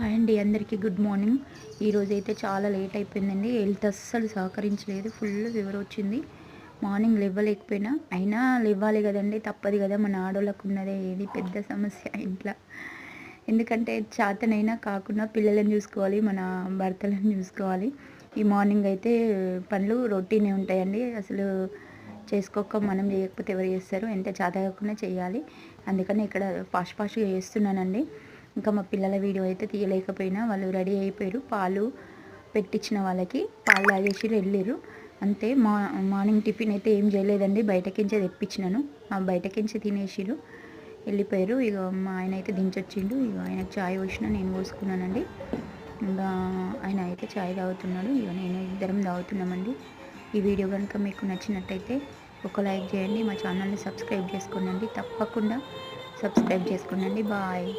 Hi అండి, అందరికీ good morning. ఈరోజు అయితే చాలా లేట్ అయిపోయిందండి. హెల్త్ అస్సలు సహకరించలేదు, ఫుల్ ఫీవర్ వచ్చింది. మార్నింగ్ లేవలేకపోయినా, అయినా లేవాలి కదండి, తప్పదు కదా. మన ఆడోళ్ళకు ఉన్నదే ఏది పెద్ద సమస్య ఇంట్లో. ఎందుకంటే చేతనైనా కాకుండా పిల్లలను చూసుకోవాలి, మన భర్తలను చూసుకోవాలి. ఈ మార్నింగ్ అయితే పనులు రొటీనే ఉంటాయండి. అసలు చేసుకోక మనం చేయకపోతే ఎవరు చేస్తారు? ఎంత చేత కాకుండా చేయాలి. అందుకని ఇక్కడ ఫాస్ట్గా చేస్తున్నానండి. ఇంకా మా పిల్లల వీడియో అయితే తీయలేకపోయినా, వాళ్ళు రెడీ అయిపోయారు. పాలు పెట్టించిన వాళ్ళకి పాలు తాగేసి వెళ్ళారు అంతే. మార్నింగ్ టిఫిన్ అయితే ఏం చేయలేదండి, బయటకించే తెప్పించినాను. ఆ బయటకించి తినేసిరు, వెళ్ళిపోయారు. ఇక మా ఆయన అయితే దించొచ్చిండు. ఇక ఆయనకు చాయ్ పోసిన, నేను పోసుకున్నానండి. ఇంకా ఆయన అయితే చాయ్ తాగుతున్నాడు, ఇక నేను ఇద్దరం తాగుతున్నామండి. ఈ వీడియో కనుక మీకు నచ్చినట్టయితే ఒక లైక్ చేయండి, మా ఛానల్ని సబ్స్క్రైబ్ చేసుకోండి, తప్పకుండా సబ్స్క్రైబ్ చేసుకోండి. బాయ్.